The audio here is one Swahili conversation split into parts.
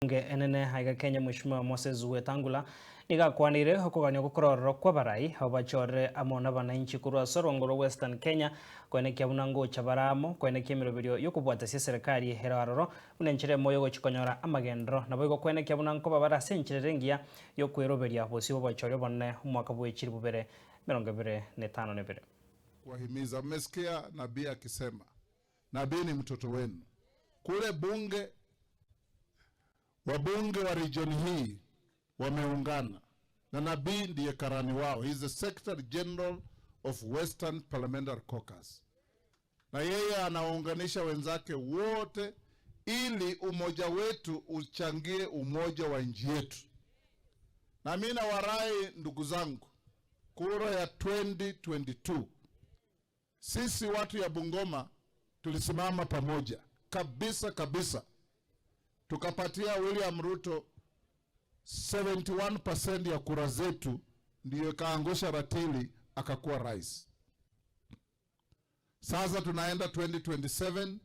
enene haiga Kenya Mheshimiwa Moses Wetangula igakwanire hokogania gukororwo kwa barai abachore amona bananchi kurwa Sorongoro Western Kenya kwenekia bunango chabaramo kwenekia mirobirio yokubwata cia serikali heraroro unenchire moyo gochikonyora amagendro nabo igo kwenekia bunango babara senchirengia yokweroberia bosi abachore bonne umwaka bwechiri bubere 2025 kuwahimiza. Mmesikia nabii akisema, nabii ni mtoto wenu. Kule bunge, wabunge wa region hii wameungana na nabii ndiye karani wao. He is the Secretary General of Western Parliamentary Caucus, na yeye anaunganisha wenzake wote ili umoja wetu uchangie umoja wa nchi yetu. Na mimi nawarai ndugu zangu, kura ya 2022 sisi watu ya Bungoma tulisimama pamoja kabisa, tukapatia William Ruto 71% ya kura zetu, ndiyo kaangusha Ratili akakuwa rais. Sasa tunaenda 2027,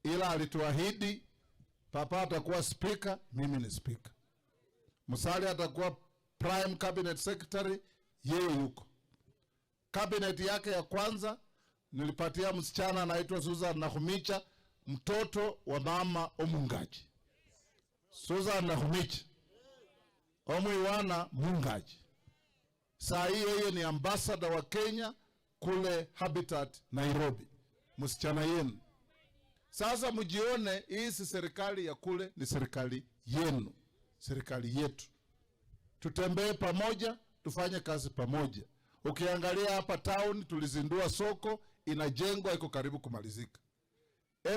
ila alituahidi papa atakuwa speaker, mimi ni speaker. Musalia atakuwa prime cabinet secretary, yeye yuko. Cabinet yake ya kwanza nilipatia msichana anaitwa Susan Nakhumicha, mtoto wa mama Omungaji. Susan Nakhumicha Omuiwana Mungaji. Saa hii yeye ni ambassador wa Kenya kule Habitat Nairobi. Msichana yenu. Sasa mjione, hii si serikali ya kule, ni serikali yenu, serikali yetu. Tutembee pamoja, tufanye kazi pamoja. Ukiangalia hapa town tulizindua soko, inajengwa, iko karibu kumalizika.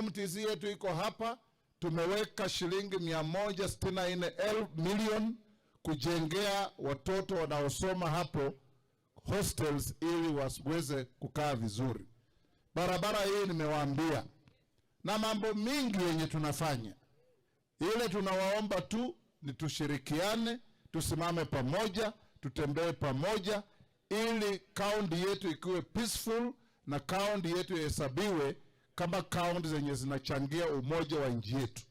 MTC yetu iko hapa, tumeweka shilingi 164 million kujengea watoto wanaosoma hapo hostels ili waweze kukaa vizuri. Barabara hii nimewaambia, na mambo mingi yenye tunafanya. Ile tunawaomba tu ni tushirikiane, tusimame pamoja, tutembee pamoja ili kaunti yetu ikuwe peaceful na kaunti yetu ihesabiwe kama kaunti zenye zinachangia umoja wa nchi yetu.